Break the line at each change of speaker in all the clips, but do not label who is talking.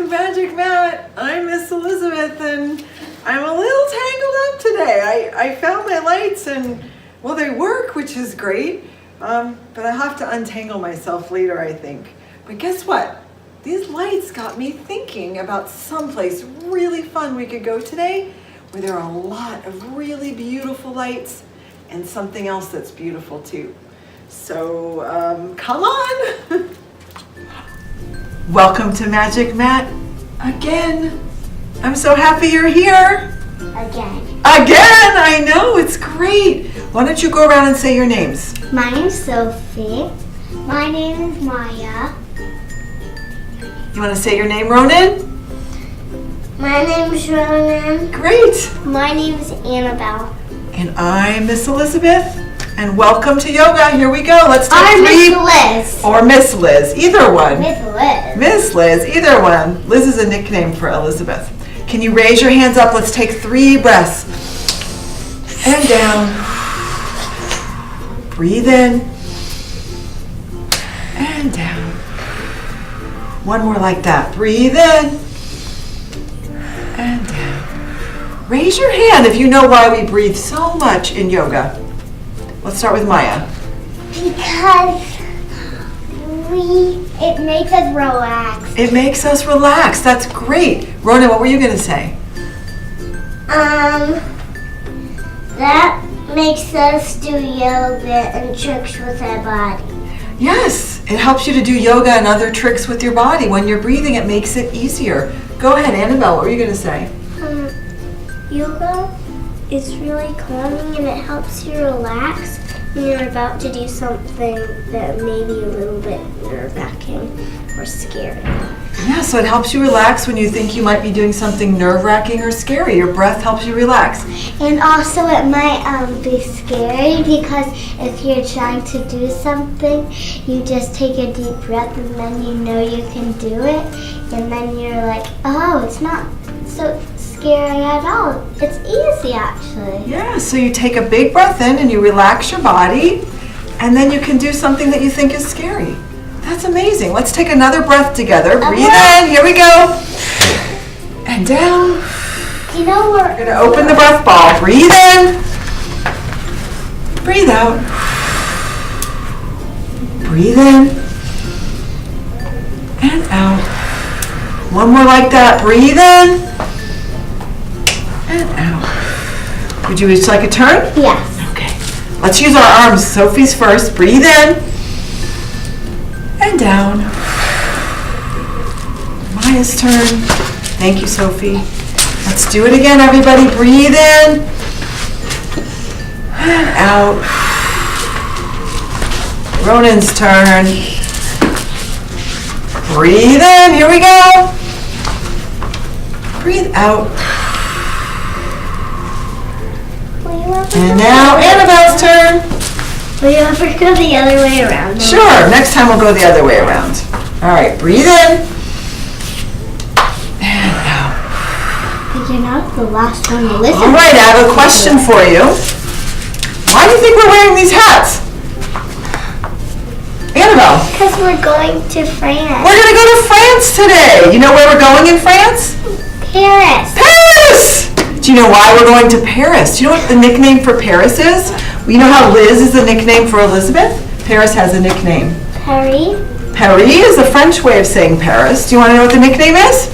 to MagicMat. I'm Miss Elizabeth and I'm a little tangled up today. I found my lights and, well, they work, which is great, but I have to untangle myself later, I think. But guess what? These lights got me thinking about someplace really fun we could go today where there are a lot of really beautiful lights and something else that's beautiful too. So come on. Welcome to MagicMat again. I'm so happy you're here.
Again,
I know, it's great. Why don't you go around and say your names?
my name's Sophie. My name is Maya.
You want to say your name, Ronan?
My name's Ronan.
Great.
My name's Annabelle.
And I'm Miss Elizabeth. And welcome to yoga. Here we go. Let's take
I'm
three.
Miss Liz.
Or Miss Liz. Either one.
Miss Liz.
Miss Liz. Either one. Liz is a nickname for Elizabeth. Can you raise your hands up? Let's take 3 breaths. And down. Breathe in. And down. One more like that. Breathe in. And down. Raise your hand if you know why we breathe so much in yoga. Let's start with Maya.
Because it makes us relax.
It makes us relax. That's great. Rona, what were you going to say?
That makes us do yoga and tricks with our body.
Yes, it helps you to do yoga and other tricks with your body. When you're breathing, it makes it easier. Go ahead, Annabelle. What were you going to say?
Yoga is really calming and it helps you relax when you're about to do something that may be a little bit nerve-wracking or scary.
Yeah, so it helps you relax when you think you might be doing something nerve-wracking or scary. Your breath helps you relax.
And also it might be scary because if you're trying to do something, you just take a deep breath and then you know you can do it. And then you're like, oh, it's not so scary at all. It's easy actually.
Yeah, so you take a big breath in and you relax your body, and then you can do something that you think is scary. That's amazing. Let's take another breath together. Breathe in. Here we go. And down.
You know
We're going to open the breath ball. Breathe in. Breathe out. Breathe in. And out. One more like that. Breathe in. And out. Would you each like a turn?
Yes.
Okay. Let's use our arms. Sophie's first. Breathe in. And down. Maya's turn. Thank you, Sophie. Let's do it again, everybody. Breathe in. And out. Ronan's turn. Breathe in. Here we go. Breathe out. And now Annabelle's turn.
Will you ever go the other way around?
Sure, next time we'll go the other way around. All right, breathe in. And out.
But you're not the last one to listen.
All right, I have a question for you. Why do you think we're wearing these hats? Annabelle.
Because we're going to France.
We're going to go to France today. You know where we're going in France?
Paris.
Paris! Do you know why we're going to Paris? Do you know what the nickname for Paris is? You know how Liz is the nickname for Elizabeth? Paris has a nickname.
Paris.
Paris is a French way of saying Paris. Do you want to know what the nickname is?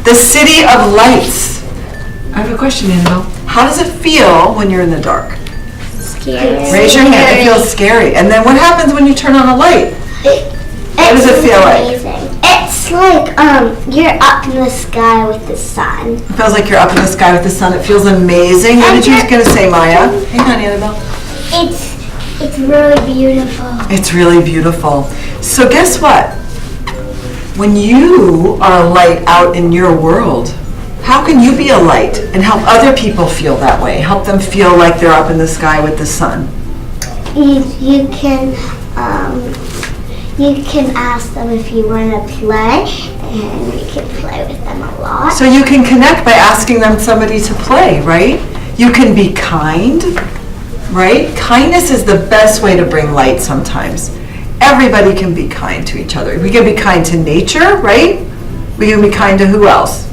The City of Lights. I have a question, Annabelle. How does it feel when you're in the dark?
Scary.
Raise your hand. It feels scary. And then what happens when you turn on a light? What does it feel like?
It's like you're up in the sky with the sun.
It feels like you're up in the sky with the sun. It feels amazing. What did you going to say, Maya? Hang on, Annabelle.
It's really beautiful.
It's really beautiful. So guess what? When you are a light out in your world, how can you be a light and help other people feel that way? Help them feel like they're up in the sky with the sun.
You can ask them if you want to play, and you can play with them a lot.
So you can connect by asking them somebody to play, right? You can be kind, right? Kindness is the best way to bring light sometimes. Everybody can be kind to each other. We can be kind to nature, right? We can be kind to who else?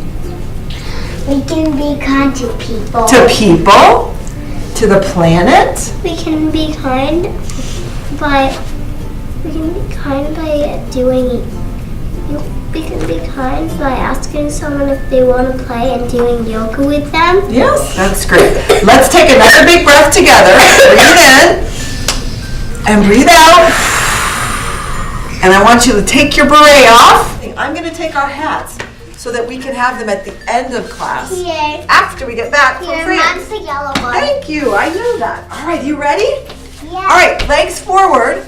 We can be kind to people.
To people? To the planet?
We can be kind by doing. We can be kind by asking someone if they want to play and doing yoga with them.
Yes, that's great. Let's take another big breath together. Breathe in and breathe out. And I want you to take your beret off. I'm going to take our hats so that we can have them at the end of class.
Here.
After we get back from France.
Mine's the yellow one.
Thank you. I know that. All right, you ready?
Yeah.
All right, legs forward.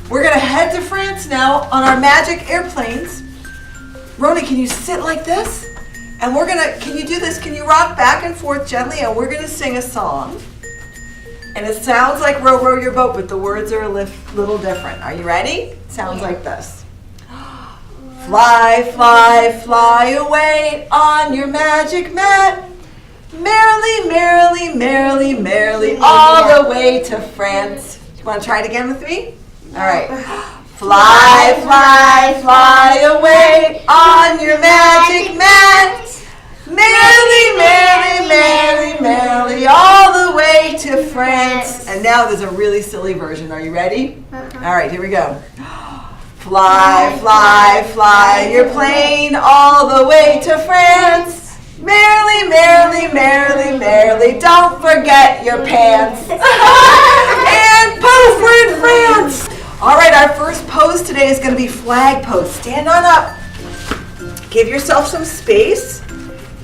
We're going to head to France now on our magic airplanes. Rona, can you sit like this? And we're going to, can you do this? Can you rock back and forth gently? And we're going to sing a song. And it sounds like Row, Row Your Boat, but the words are a little different. Are you ready? It sounds like this. Fly, fly, fly away on your magic mat. Merrily, merrily, merrily, merrily, all the way to France. You want to try it again with me? All right. Fly, fly, fly away on your magic mat. Merrily, merrily, merrily, merrily, all the way to France. And now there's a really silly version. Are you ready? All right, here we go. Fly, fly, fly your plane all the way to France. Merrily, merrily, merrily, merrily, don't forget your pants. And poof, we're in France. All right, our first pose today is going to be flag pose. Stand on up. Give yourself some space.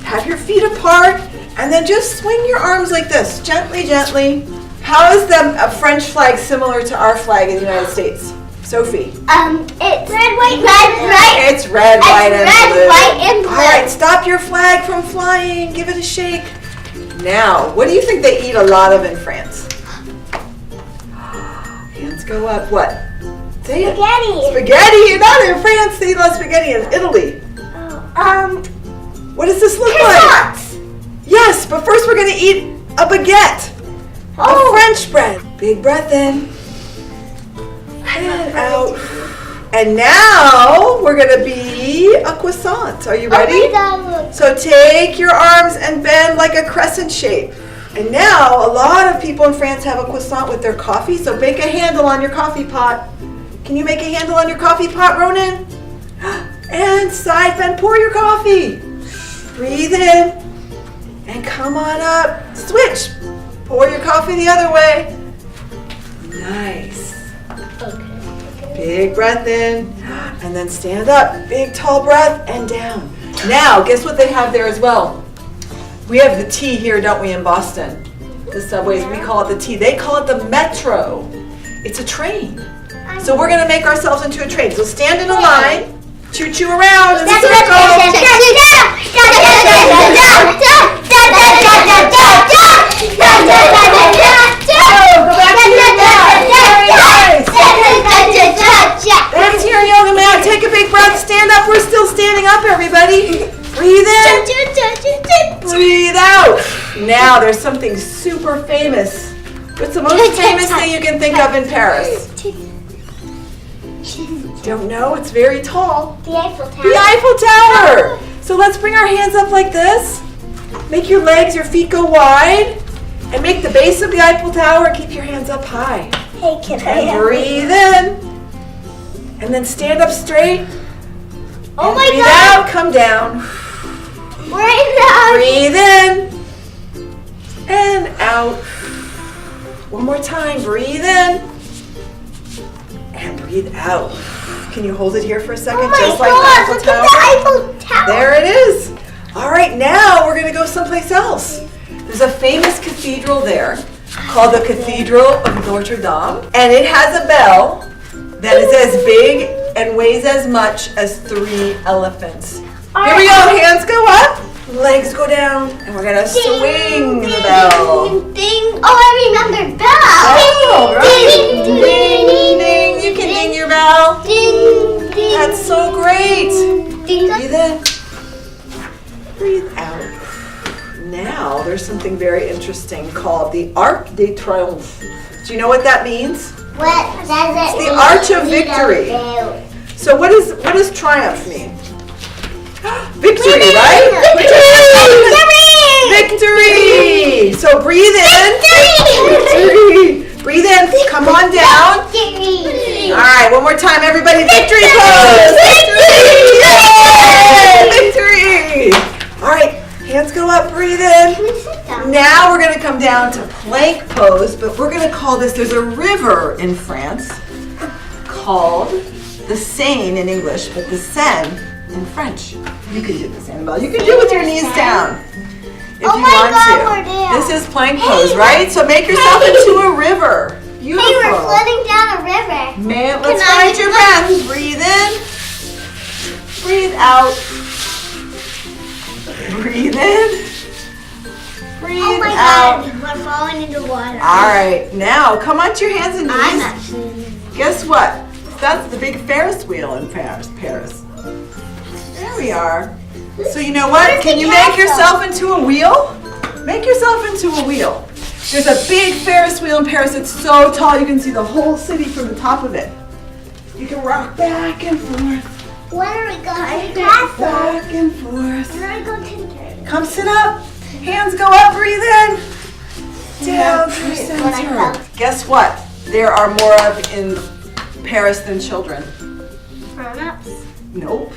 Have your feet apart. And then just swing your arms like this, gently, gently. How is a French flag similar to our flag in the United States? Sophie?
It's red, white, right?
It's red, white, and blue.
Red, white, and blue.
All right, stop your flag from flying. Give it a shake. Now, what do you think they eat a lot of in France? Hands go up. What? Say it.
Spaghetti.
Spaghetti. You're not in France. They eat a lot of spaghetti in Italy. What does this look like? Yes, but first we're going to eat a baguette. A French bread. Big breath in. And out. And now we're going to be a croissant. Are you ready?
Oh my God.
So take your arms and bend like a crescent shape. And now a lot of people in France have a croissant with their coffee. So make a handle on your coffee pot. Can you make a handle on your coffee pot, Ronan? And side bend. Pour your coffee. Breathe in. And come on up. Switch. Pour your coffee the other way. Nice. Big breath in, and then stand up. Big tall breath, and down. Now, guess what they have there as well? We have the T here, don't we, in Boston? The subways, we call it the T. They call it the metro. It's a train. So we're going to make ourselves into a train. So stand in a line, choo-choo around in a circle. That's your yoga mat. Take a big breath. Stand up. We're still standing up, everybody. Breathe in. Breathe out. Now there's something super famous. What's the most famous thing you can think of in Paris? Don't know. It's very tall.
The Eiffel Tower.
The Eiffel Tower. So let's bring our hands up like this. Make your legs, your feet go wide. And make the base of the Eiffel Tower and keep your hands up high.
Hey, can
And breathe in. And then stand up straight.
Oh
and
my
breathe
God.
out, come down.
Right now.
Breathe in. And out. One more time. Breathe in. And breathe out. Can you hold it here for a second?
Oh my
Just like
God,
the Eiffel
look
Tower?
at the Eiffel Tower.
There it is. All right, now we're going to go someplace else. There's a famous cathedral there called the Cathedral of Notre Dame. And it has a bell that is as big and weighs as much as 3 elephants. Here we go. Hands go up. Legs go down. And we're going to swing the bell.
Ding, ding. Oh, I remember bell.
Oh, right.
Ding, ding,
Ding, ding. You can ding your bell.
ding, ding.
That's so great.
Ding.
Breathe in. Breathe out. Now there's something very interesting called the Arc de Triomphe. Do you know what that means?
What does it
It's the
mean?
Arch of Victory. So what does triumph mean? victory, right? Victory! So breathe in. Victory! Breathe in. Come on down. All right, one more time, everybody. Victory pose. Victory! Yay! Victory! All right, hands go up. Breathe in. Now we're going to come down to plank pose, but we're going to call this. There's a river in France called the Seine in English, but the Seine in French. You can do this, Annabelle. You can do it with your knees down if you want to. This is plank pose, right? So make yourself into a river. Beautiful.
Hey, we're floating down a river.
Man, let's find your breath. Breathe in. Breathe out. Breathe in. Breathe
Oh my
out.
God, we're falling into water.
All right, now come onto your hands and knees.
I'm actually.
Guess what? That's the big Ferris wheel in Paris. There we are. So you know what? Can you make yourself into a wheel? Make yourself into a wheel. There's a big Ferris wheel in Paris. It's so tall you can see the whole city from the top of it. You can rock back and forth.
When are we going to
Back and forth.
When are we going to
Come sit up. Hands go up. Breathe in. Down through center. Guess what? There are more of in Paris than children.
Grown-ups?
Nope.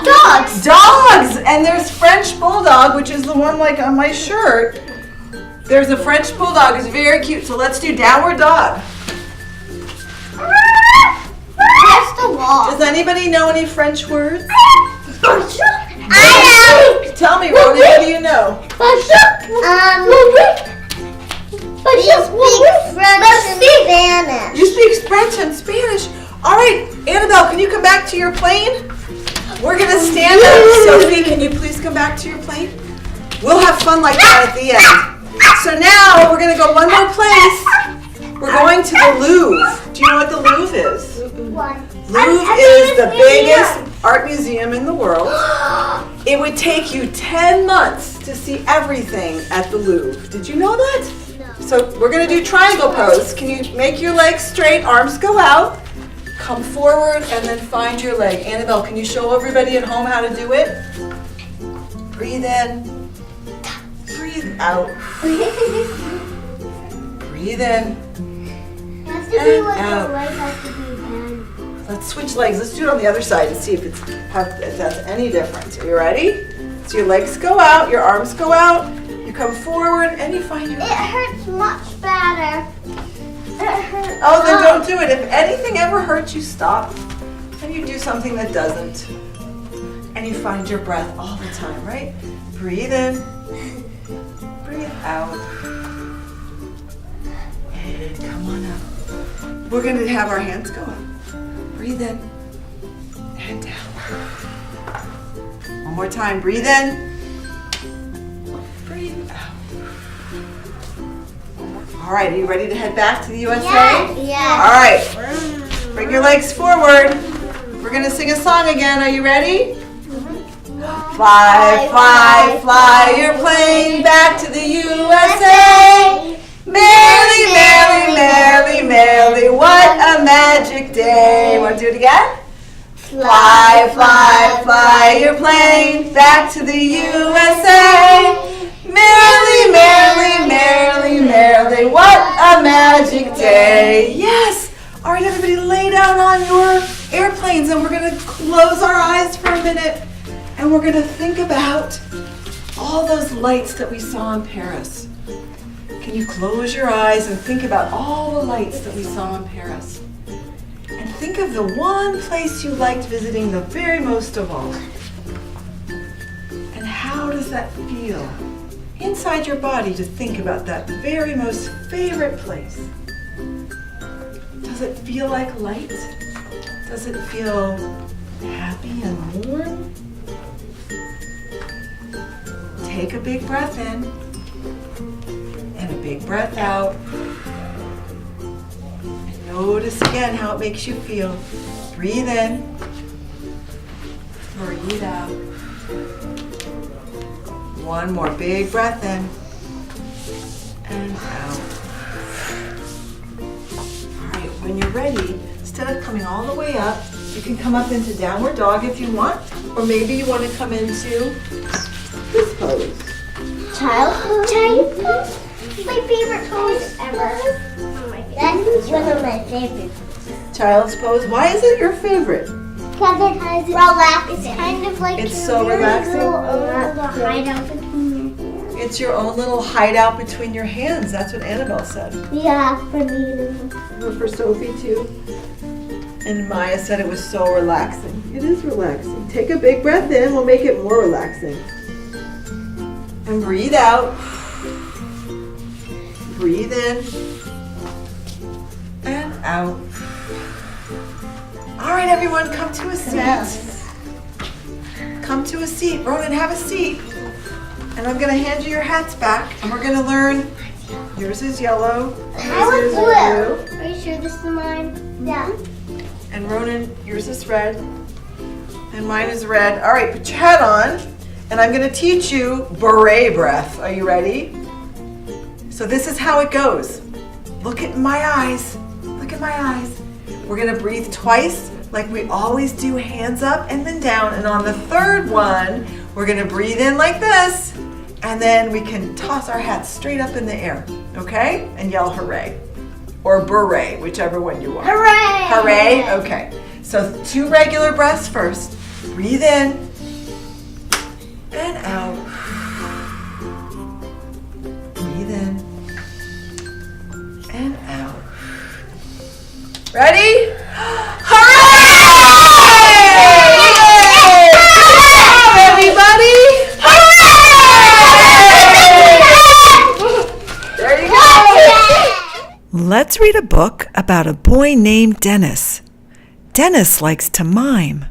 Dogs!
Dogs! And there's French Bulldog, which is the one like on my shirt. There's a French Bulldog. It's very cute. So let's do downward dog.
Press the wall.
Does anybody know any French words?
I know!
Tell me, Roni, what do you know?
We speak French and Spanish.
You speak French and Spanish. All right, Annabelle, can you come back to your plane? We're going to stand up. Sophie, can you please come back to your plane? We'll have fun like that at the end. So now we're going to go one more place. We're going to the Louvre. Do you know what the Louvre is? Louvre is the biggest art museum in the world. It would take you 10 months to see everything at the Louvre. Did you know that?
No.
So we're going to do triangle pose. Can you make your legs straight, arms go out, come forward, and then find your leg. Annabelle, can you show everybody at home how to do it? Breathe in. Breathe out. Breathe in.
Has to be what the leg has to be done.
Let's switch legs. Let's do it on the other side and see if that's any different. Are you ready? So your legs go out, your arms go out, you come forward, and you find your...
It hurts much better. It hurts.
Oh, then don't do it. If anything ever hurts you, stop. And you do something that doesn't. And you find your breath all the time, right? Breathe in. Breathe out. And come on up. We're going to have our hands go up. Breathe in and down. One more time. Breathe in. Breathe out. All right, are you ready to head back to the USA?
Yeah.
All right. Bring your legs forward. We're going to sing a song again. Are you ready? Fly, fly, fly your plane back to the USA. Merrily, merrily, merrily, merrily, what a magic day. Want to do it again? Fly, fly, fly your plane back to the USA. Merrily, merrily, merrily, merrily, what a magic day. Yes. All right, everybody, lay down on your airplanes, and we're going to close our eyes for a minute, and we're going to think about all those lights that we saw in Paris. Can you close your eyes and think about all the lights that we saw in Paris? And think of the one place you liked visiting the very most of all. And how does that feel inside your body to think about that very most favorite place? Does it feel like light? Does it feel happy and warm? Take a big breath in. And a big breath out. And notice again how it makes you feel. Breathe in. Breathe out. One more big breath in. And out. All right, when you're ready, instead of coming all the way up, you can come up into downward dog if you want. Or maybe you want to come into this pose.
Child pose? My favorite pose ever. Oh my goodness. That's one of my favorites.
Child's pose. Why is it your favorite?
Because it's relaxing. It's kind of like
It's so relaxing.
Little hideout between your hands.
It's your own little hideout between your hands. That's what Annabelle said.
Yeah, for me.
Or for Sophie too. And Maya said it was so relaxing. It is relaxing. Take a big breath in. We'll make it more relaxing. And breathe out. Breathe in. And out. All right, everyone, come to a seat. Come to a seat. Ronan, have a seat. And I'm going to hand you your hats back. And we're going to learn. Yours is yellow. Yours is blue.
Are you sure this is mine? Yeah.
And Ronan, yours is red. And mine is red. All right, put your hat on. And I'm going to teach you beret breath. Are you ready? So this is how it goes. Look at my eyes. Look at my eyes. We're going to breathe twice like we always do, hands up and then down. And on the third one, we're going to breathe in like this. And then we can toss our hats straight up in the air. Okay? And yell hooray. Or beret, whichever one you want.
Hooray!
Hooray? Okay. So 2 regular breaths first. Breathe in and out. Breathe in and out. Ready? Hooray! Good job, everybody! There you go. Let's read a book about a boy named Dennis. Dennis likes to mime.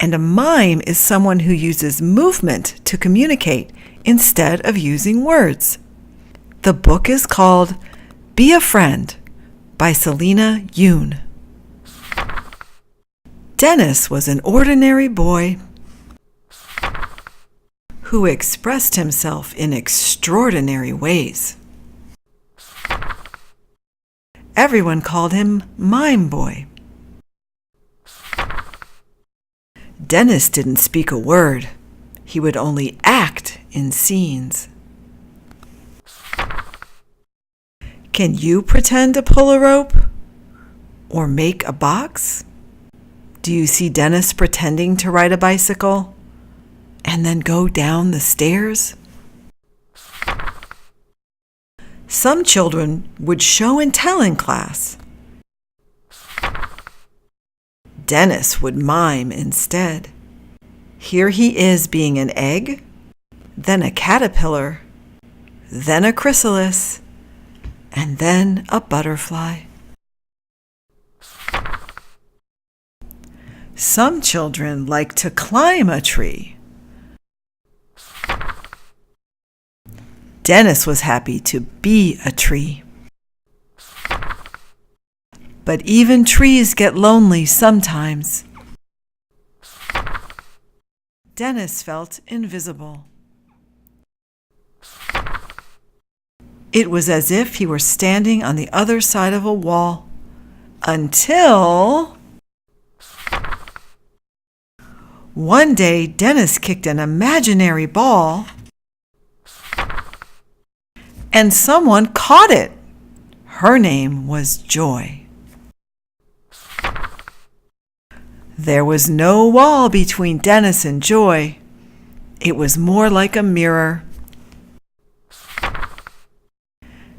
And a mime is someone who uses movement to communicate instead of using words. The book is called Be a Friend by Selena Yoon. Dennis was an ordinary boy who expressed himself in extraordinary ways. Everyone called him Mime Boy. Dennis didn't speak a word. He would only act in scenes. Can you pretend to pull a rope? Or make a box? Do you see Dennis pretending to ride a bicycle and then go down the stairs? Some children would show and tell in class. Dennis would mime instead. Here he is being an egg, then a caterpillar, then a chrysalis, and then a butterfly. Some children like to climb a tree. Dennis was happy to be a tree. But even trees get lonely sometimes. Dennis felt invisible. It was as if he were standing on the other side of a wall. Until one day, Dennis kicked an imaginary ball and someone caught it. Her name was Joy. There was no wall between Dennis and Joy. It was more like a mirror.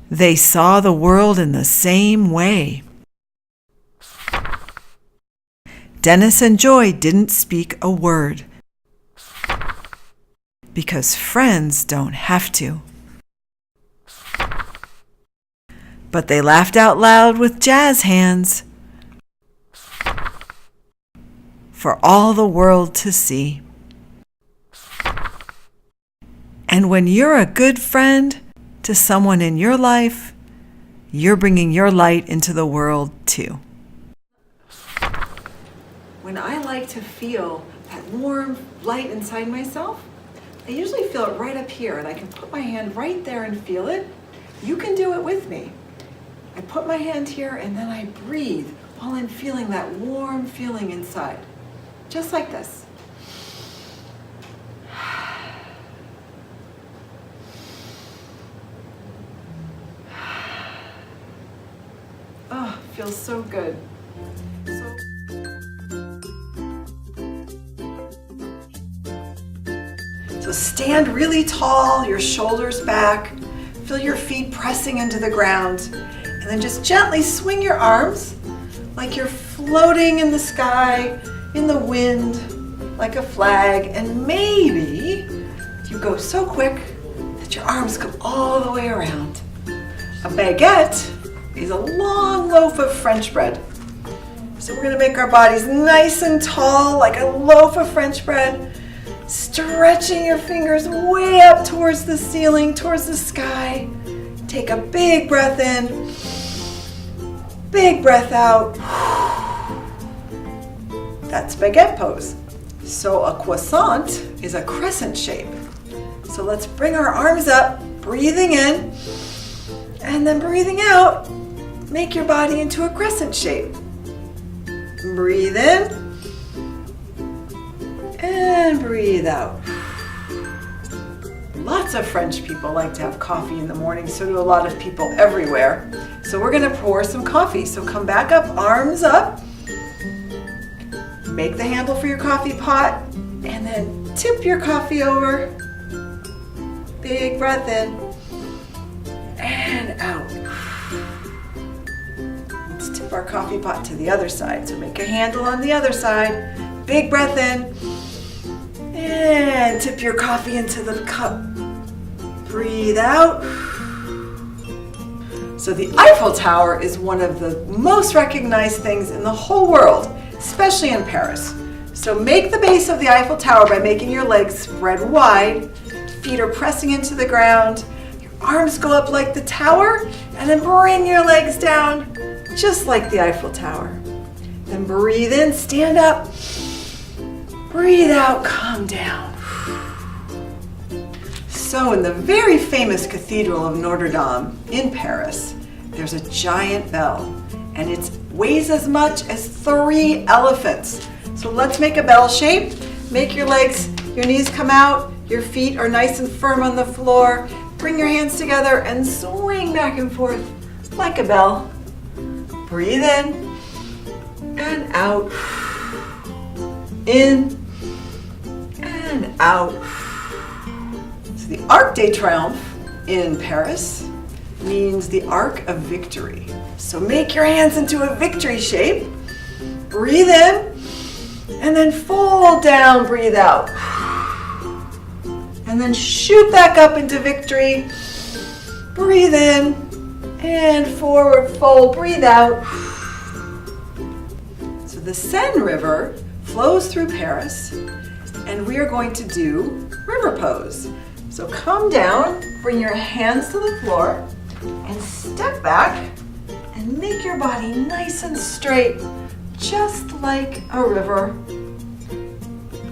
They saw the world in the same way. Dennis and Joy didn't speak a word because friends don't have to. But they laughed out loud with jazz hands for all the world to see. And when you're a good friend to someone in your life, you're bringing your light into the world too. When I like to feel that warm light inside myself, I usually feel it right up here, and I can put my hand right there and feel it. You can do it with me. I put my hand here and then I breathe while I'm feeling that warm feeling inside. Just like this. feels so good. So stand really tall, your shoulders back. Feel your feet pressing into the ground. And then just gently swing your arms like you're floating in the sky, in the wind, like a flag. And maybe you go so quick that your arms come all the way around. A baguette is a long loaf of French bread. So we're gonna make our bodies nice and tall like a loaf of French bread. Stretching your fingers way up towards the ceiling, towards the sky. Take a big breath in, big breath out. That's baguette pose. So a croissant is a crescent shape. So let's bring our arms up, breathing in, and then breathing out. Make your body into a crescent shape. Breathe in. And breathe out. Lots of French people like to have coffee in the morning, so do a lot of people everywhere. So we're gonna pour some coffee. So come back up, arms up. Make the handle for your coffee pot, and then tip your coffee over. Big breath in, and out. Let's tip our coffee pot to the other side. So make a handle on the other side. Big breath in. And tip your coffee into the cup. Breathe out. So the Eiffel Tower is one of the most recognized things in the whole world, especially in Paris. So make the base of the Eiffel Tower by making your legs spread wide. Feet are pressing into the ground. Your arms go up like the tower, and then bring your legs down just like the Eiffel Tower. Then breathe in, stand up. Breathe out, calm down. So in the very famous Cathedral of Notre Dame in Paris, there's a giant bell, and it weighs as much as 3 elephants. So let's make a bell shape. Make your legs, your knees come out, your feet are nice and firm on the floor. Bring your hands together and swing back and forth like a bell. Breathe in and out. In and out. So the Arc de Triomphe in Paris means the Arc of Victory. So make your hands into a victory shape. Breathe in and then fold down, breathe out. And then shoot back up into victory. Breathe in and forward fold, breathe out. So the Seine River flows through Paris, and we are going to do river pose. So come down, bring your hands to the floor, and step back and make your body nice and straight, just like a river.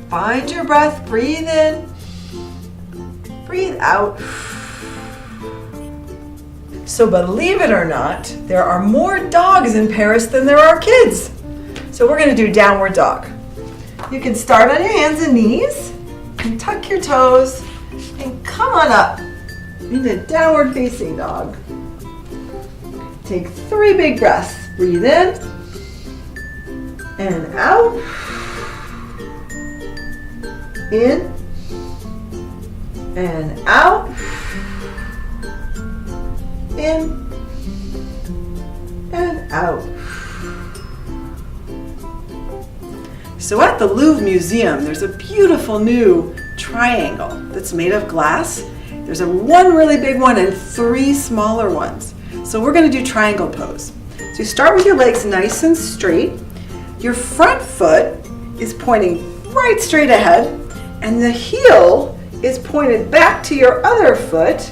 Find your breath, breathe in, breathe out. So believe it or not, there are more dogs in Paris than there are kids. So we're going to do downward dog. You can start on your hands and knees and tuck your toes and come on up into downward facing dog. Take 3 big breaths. Breathe in and out. In and out. In and out. So at the Louvre Museum, there's a beautiful new triangle that's made of glass. There's one really big one and 3 smaller ones. So we're going to do triangle pose. So you start with your legs nice and straight. Your front foot is pointing right straight ahead, and the heel is pointed back to your other foot,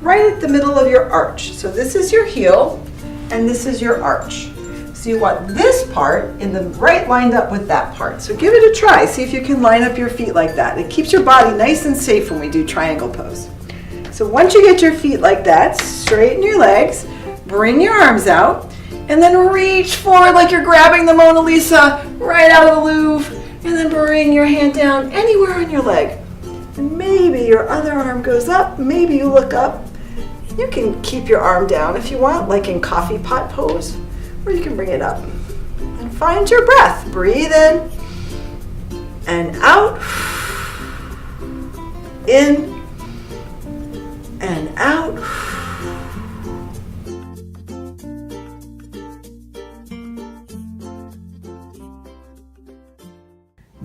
right at the middle of your arch. So this is your heel, and this is your arch. So you want this part in the right lined up with that part. So give it a try. See if you can line up your feet like that. It keeps your body nice and safe when we do triangle pose. So once you get your feet like that, straighten your legs, bring your arms out, and then reach forward like you're grabbing the Mona Lisa right out of the Louvre, and then bring your hand down anywhere on your leg. And maybe your other arm goes up, maybe you look up. You can keep your arm down if you want, like in coffee pot pose. or you can bring it up. And find your breath. Breathe in and out. In and out.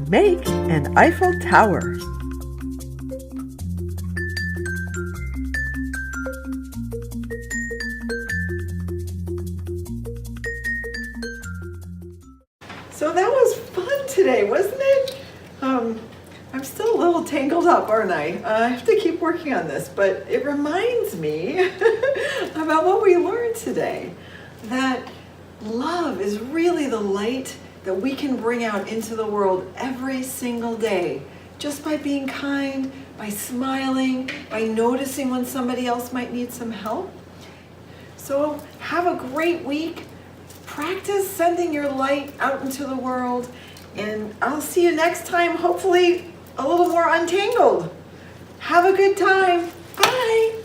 Make an Eiffel Tower. So that was fun today, wasn't it? I'm still a little tangled up, aren't I? I have to keep working on this, but it reminds me about what we learned today. That love is really the light that we can bring out into the world every single day, just by being kind, by smiling, by noticing when somebody else might need some help. So have a great week. Practice sending your light out into the world, and I'll see you next time, hopefully a little more untangled. Have a good time. Bye.